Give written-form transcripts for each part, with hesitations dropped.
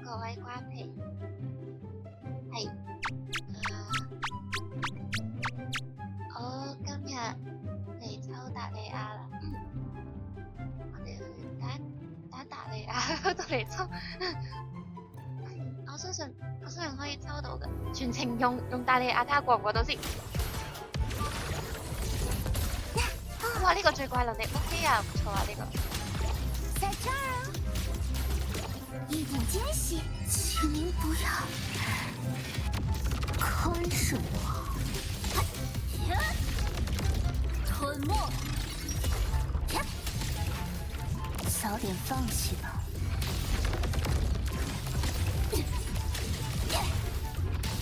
各位關皮，係我今日嚟抽達利亞啦，我哋去打達利亞嗰度嚟抽，我相信可以抽到嘅，全程用達利亞睇下過唔過到先。哇！呢個最怪能力 OK 啊，唔錯啊呢個。在这儿啊，一点惊喜，请您不要宽恕我。吞没，早点放弃吧。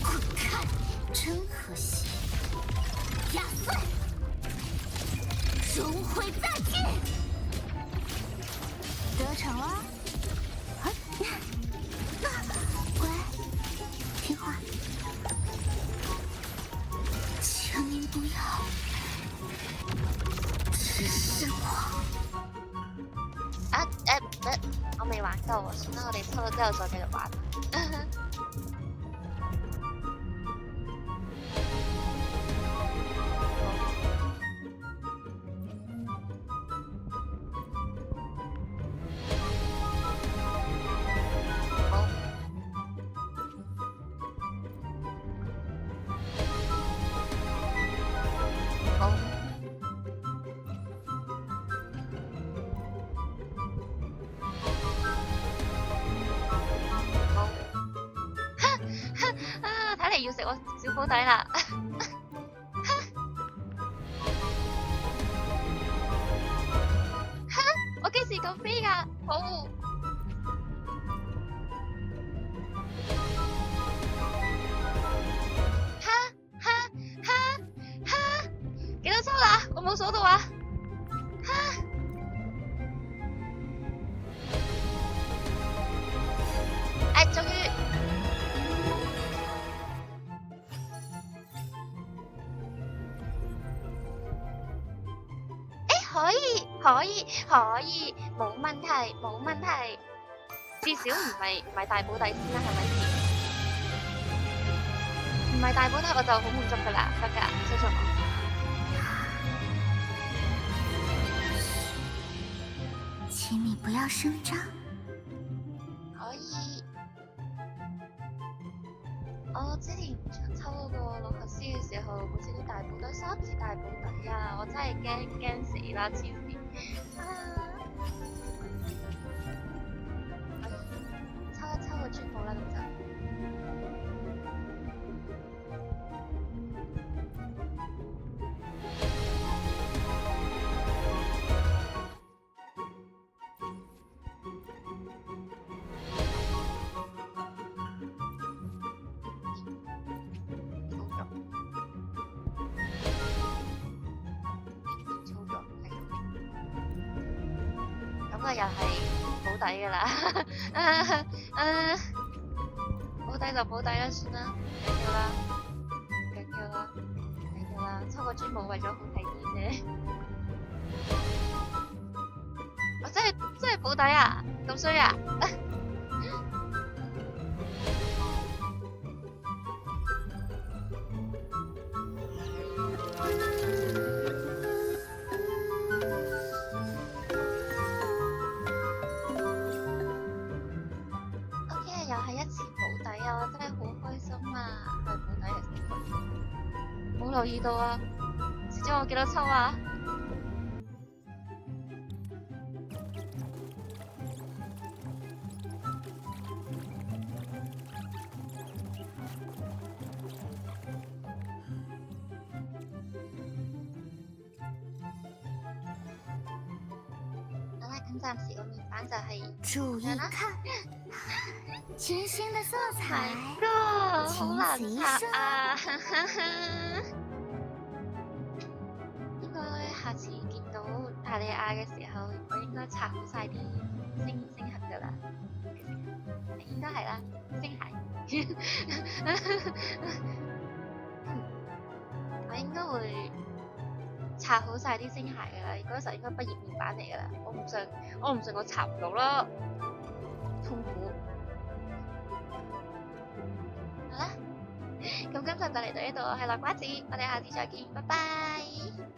滚开，真可惜。压碎，荣辉再见。得逞了，乖，听话，请您不要指示我。我未玩夠啊，算啦，我哋抽咗之後再繼續玩。要食我小保底啦！我幾時夠飛㗎？好！幾多抽啦？我冇數到啊！終於〜可以，冇問題，至少唔係大保底先啦，係咪先？唔係大保底我就好滿足噶啦，得噶，相信我。請你不要聲張。可以。我之前抽嗰個洛克斯嘅時候，每次都大保底3次大保底啊！我真係驚死啦，黐線！抽一抽個專武啦，咁就。咁又係保底㗎啦，保底就保底啦，算啦，唔緊要啦，抽個專武為咗好睇啲啫。我真係保底啊，咁衰啊！冇留意到啊！唔知我幾多抽啊？好啦，咁暫時個面板就係注意看，全新的色彩，好難拆啊！應該下次見到達利亞嘅時候，我應該拆好晒啲星核㗎啦。應該係啦，星骸。我應該會拆好晒啲星骸㗎啦，嗰時候應該畢業面板嚟㗎啦。我唔信我拆唔到啦，痛苦。咁今集就嚟到呢度，我係落瓜子，我哋下次再見，拜拜。